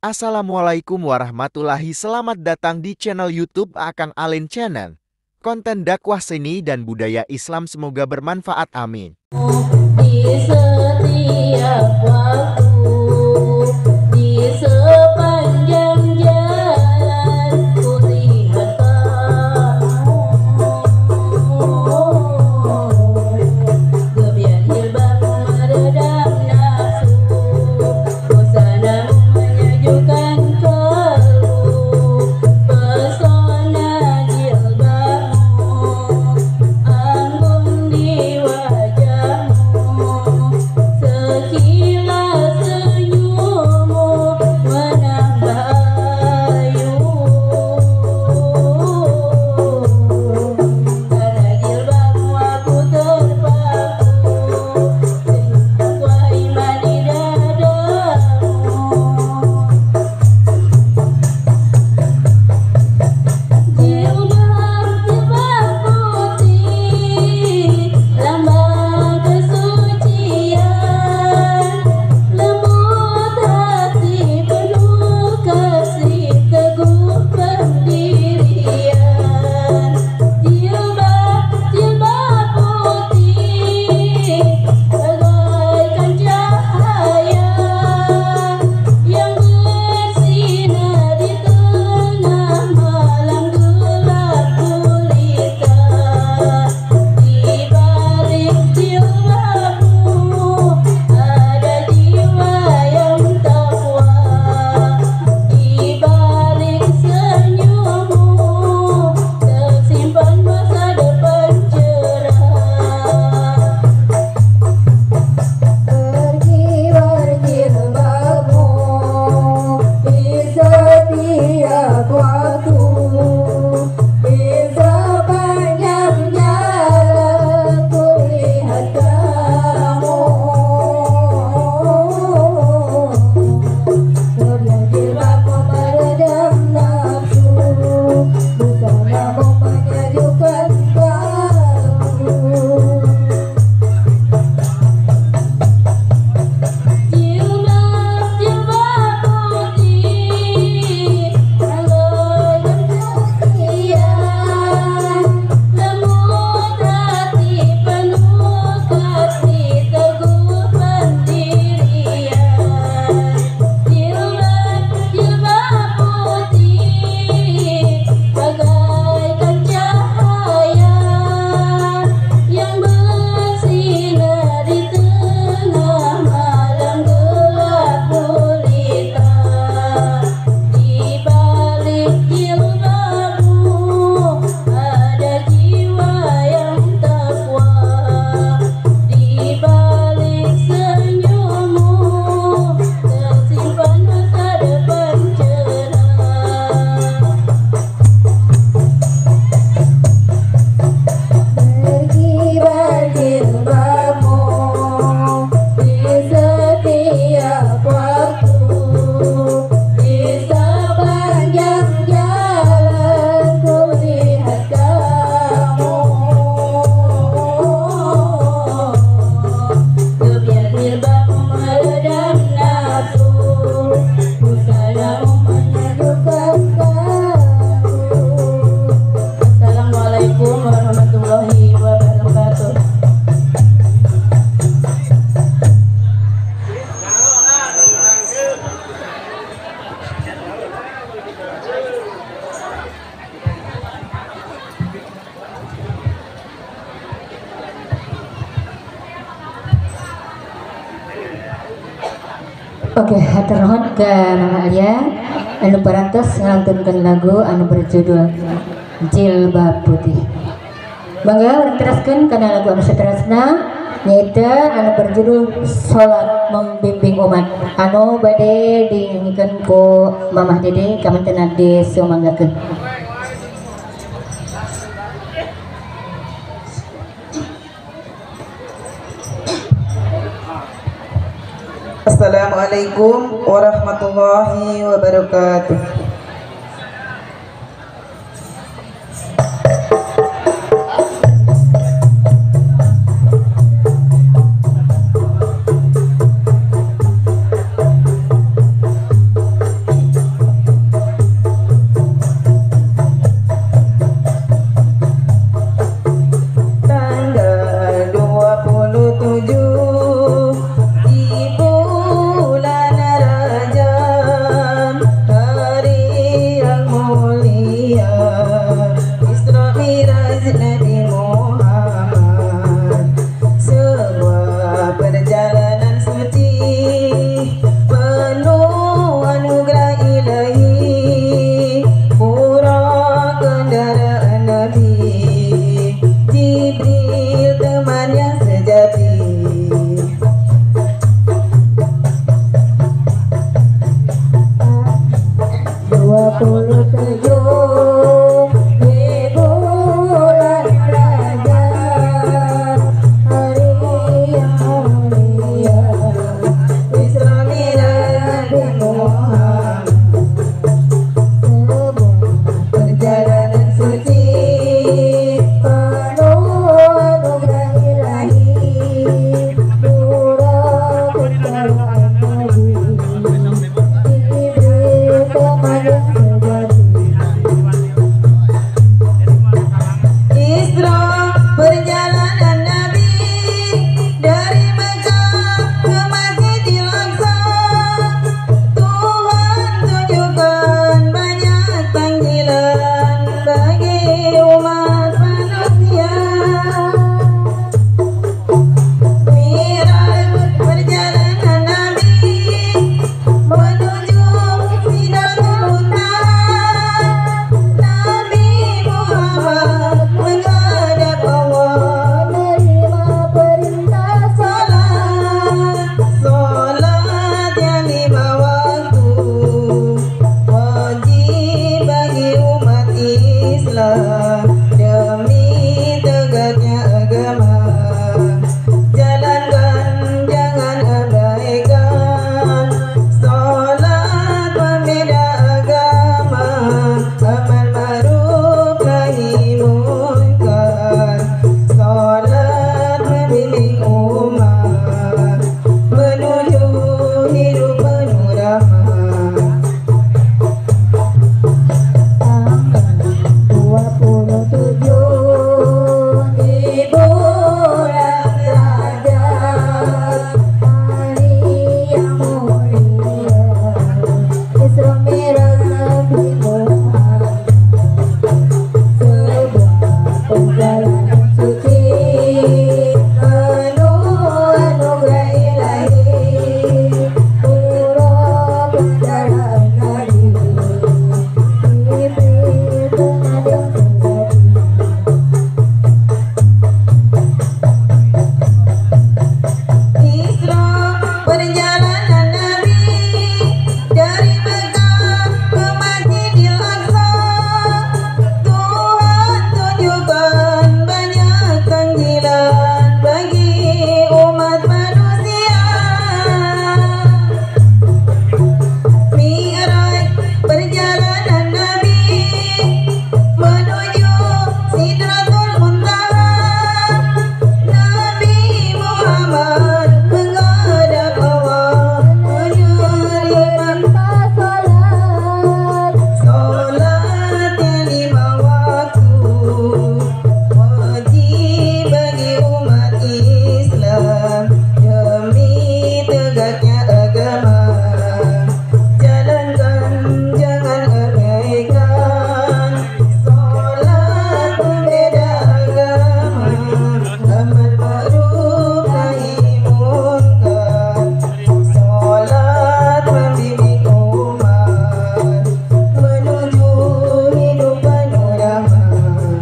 Assalamualaikum warahmatullahi. Selamat datang di channel YouTube Akang Alin Channel. Konten dakwah seni dan budaya Islam semoga bermanfaat. Amin. Di setiap waktu, di sepanjang jalan, kulihat kamu. Gebiar jilbabmu meredam nafsu, busanamu menyejukkan kalbu. Pesona jilbabmu anggun di wajahmu, sekilas senyummu menambah ayu. Karena jilbabmu aku terpaku, dakwah iman di dadamu. Jilbab putih, lambang kesucian, lembut hati penuh kasih, teguh pendirian. Jilbab putih bagaikan cahaya yang bersinar di tengah malam gelap gulita. Di balik jilbabmu ada jiwa yang takwa, di balik senyummu tersimpan masa depan cerah. Berkibar jilbabmu di setiap waktu, di sepanjang jalan kulihat kamu. Gebiar jilbabmu meredam nafsu, busanamu menyejukkan kalbu. Jilbab putih bagaikan kesucian, lembut hati penuh kasih, teguh pendirian. Jilbab putih bagaikan cahaya yang bersinar di tengah malam gelap gulita. Di balik jilbabmu ada jiwa yang takwa, di balik senyummu tersimpan masa depan cerah. Berkibar jilbabmu di setiap waktu, di sepanjang jalan kulihat kamu. Gebiar jilbabmu meredam nafsu, busanamu menyejukkan kalbu. Assalamualaikum warahmatullahi wabarakatuh. Oke, hatur nuhun ke Mama Alia anu parantos ngelantunkeun lagu anu berjudul Jilbab Putih. Bangga urang teraskeun kana lagu anu saterasna nyaeta anu berjudul Salat Membimbing Umat anu bade dinyanyikeun ku Mamah Dede kamanten abdi sumanggakeun. Assalamualaikum warahmatullahi wabarakatuh. bimbing umat menuju hidup penuh rahmat. Tanggal 27 di bulan Rajab, hari yang mulia, Isra Mi'raj Nabi Muhammad, sebuah perjalanan suci penuh anugerah ilahi, pura kendaraan Nabi, diberi pengadil sejati. Isra perjalanan Nabi dari Mekah ke Masjidil Aqsa. Tuhan tunjukkan banyak keanggilan bagi umat manusia. Mi'raj perjalanan Nabi menuju Sidratul Muntaha. Nabi Muhammad menghadap Allah menerima salat yang 5 waktu, wajib bagi umat Islam demi tegaknya agama. Jalankan, jangan abaikan salat pembeda agama, amar ma'ruf nahi munkar, salat membimbing umat menuju hidup penuh rahmat.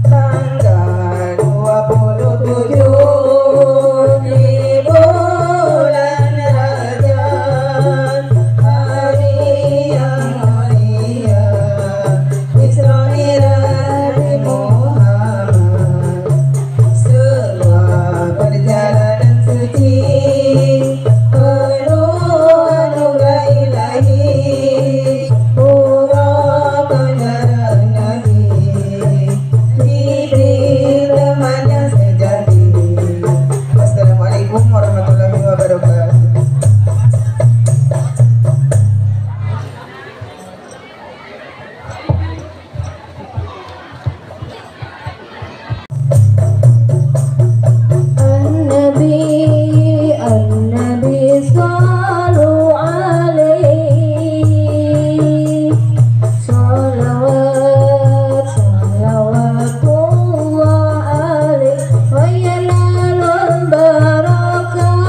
Tanggal 27 di bulan Rajab, hari yang mulia, Isra Mi'raj Nabi Muhammad, sebuah perjalanan suci penuh anugerah ilahi, pura kendaraan Nabi, diberi teman yang sejati. Wassalamualaikum warahmatullahi wabarakatuh. An-Nabi sallu alaihi, salawat salawatullah alaihi, wa yanalul barakah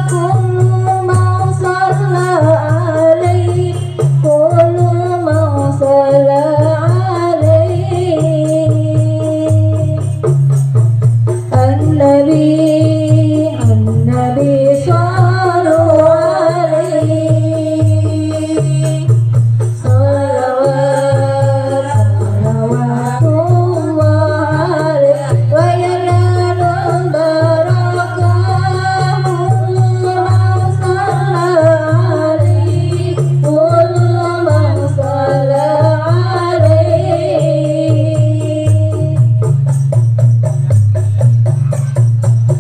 kullu man shalla alaihi, kullu man shalla alaihi. An-Nabi sallu alaihi, salawat salawatullah alaihi, wa yanalul barakah kullu man shalla alaihi, kullu man shalla alaihi.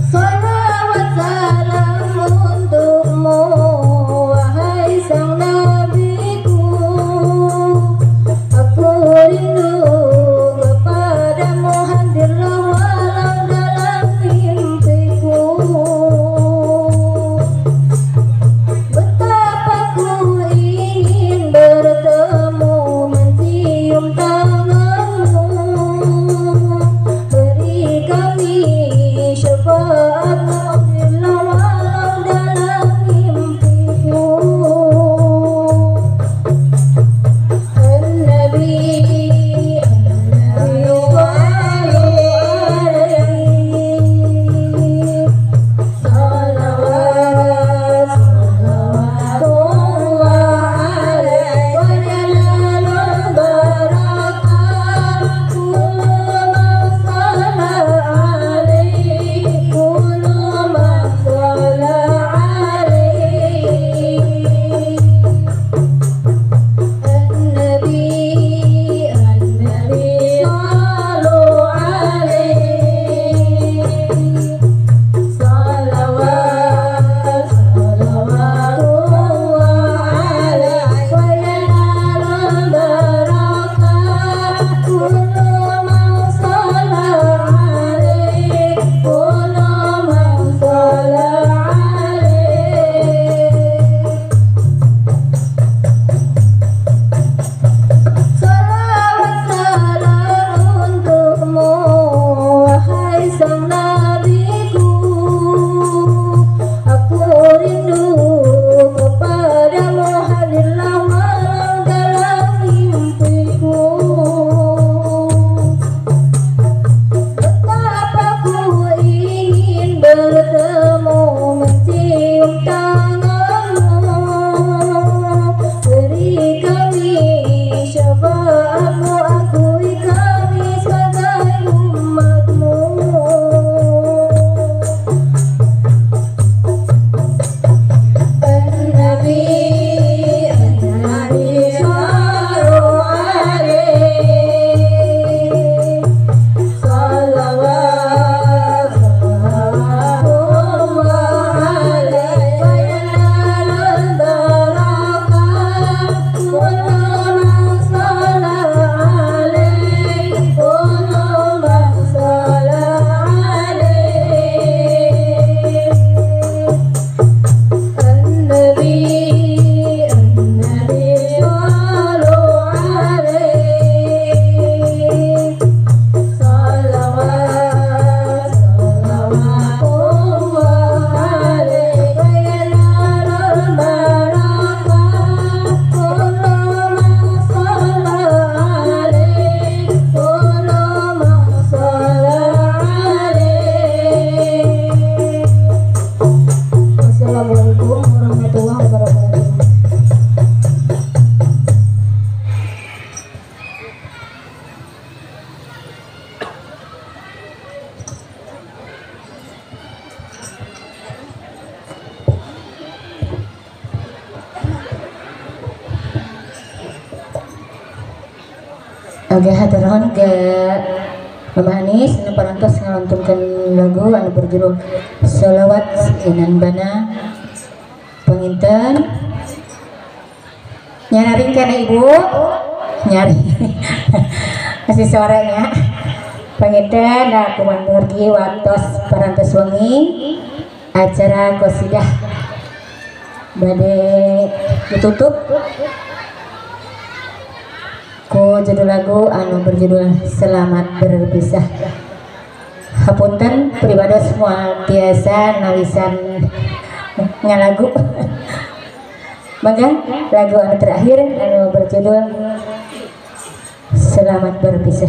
Salawat salam untukmu, wahai sang nabiku. Aku rindu kepadamu, hadirlah walau dalam mimpiku. Betapa ku ingin bertemu, mencium tanganmu. Beri kami syafaat, maafkanlah walau dalam mimpiku. An-Nabi sallu alaihi, salawat salawatullah alaihi, wa yanalul barakah kullu man shalla alaihi, kullu man shalla alaihi. An-Nabi Aga hataron ke Mama Anis anu parantos ngaluntunkeun lagu anu berjudul Sholawat Inan Bana. Panginten nyari kana Ibu nyari masih sorenya. Panginten da kumanturgi wantos parantos wengi acara qasidah bade ditutup ku judul lagu anu berjudul Selamat Berpisah. Hapunten pribados moal tiasa nawisan ngalagu. Mangga lagu anu terakhir anu berjudul Selamat Berpisah.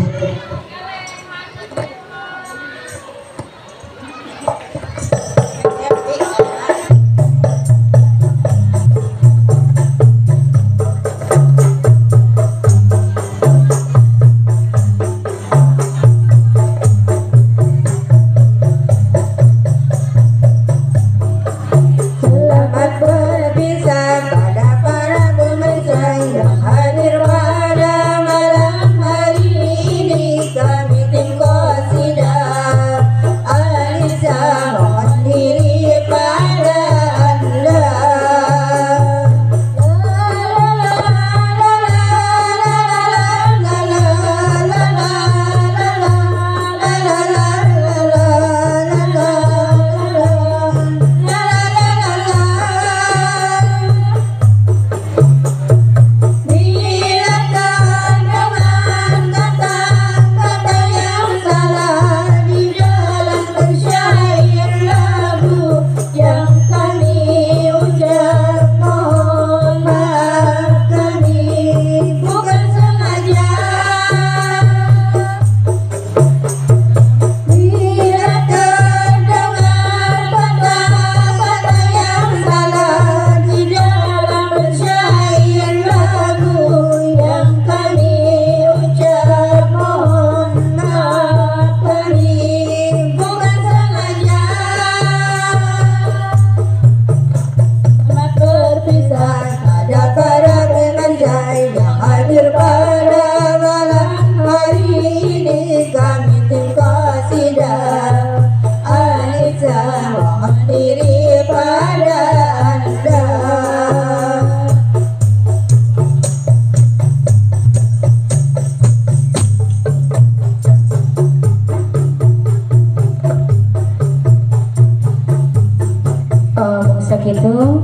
Sakitu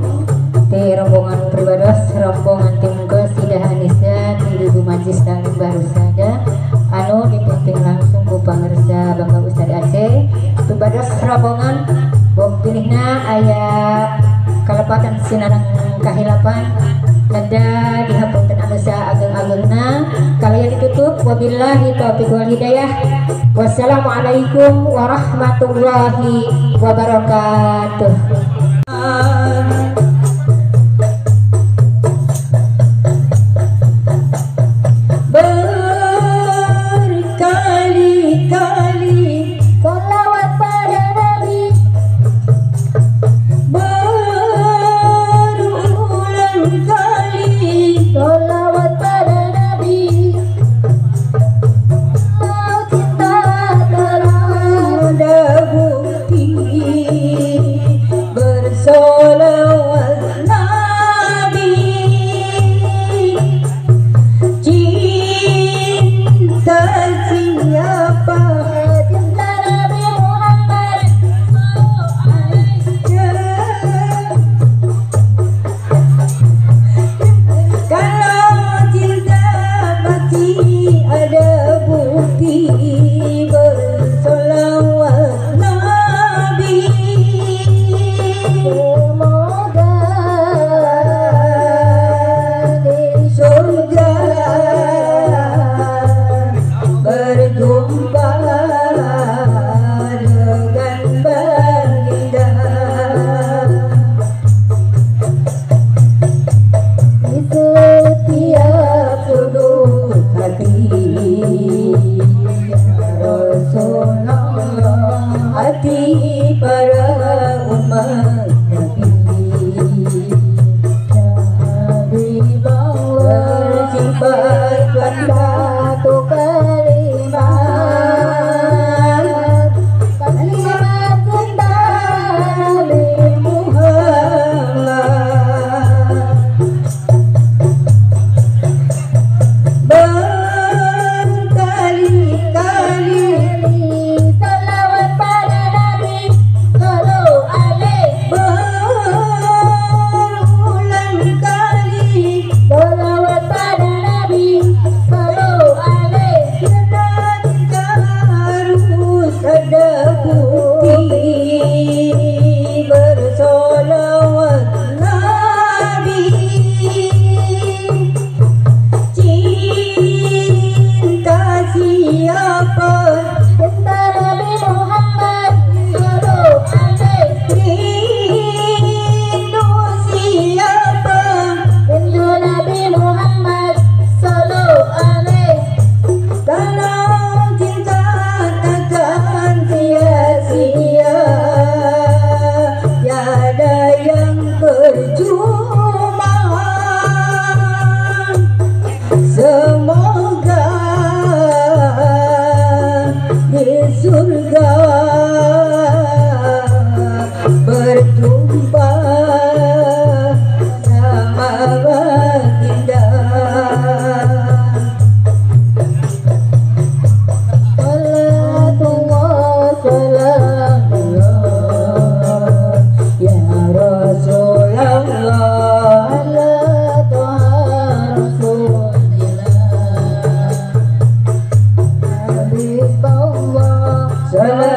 di rombongan pribados rombongan tim qasidah Anisa di Ibu Majlis Taklim Barusada anu dipimpin langsung ku pangarsa Bangga Ustad Aceh. Pribados rombongan bom pilihna aya kalepatan sinanang kahilapan nada dihapunten anu saageng-agengna kalian ditutup. Wabillahi taufiq wal hidayah. Wassalamualaikum warahmatullahi wabarakatuh. Berkali-kali sholawat pada Nabi, berulang kali sholawat pada Nabi. Oh, cinta terang ada bukti bersolawat Allah. Salawat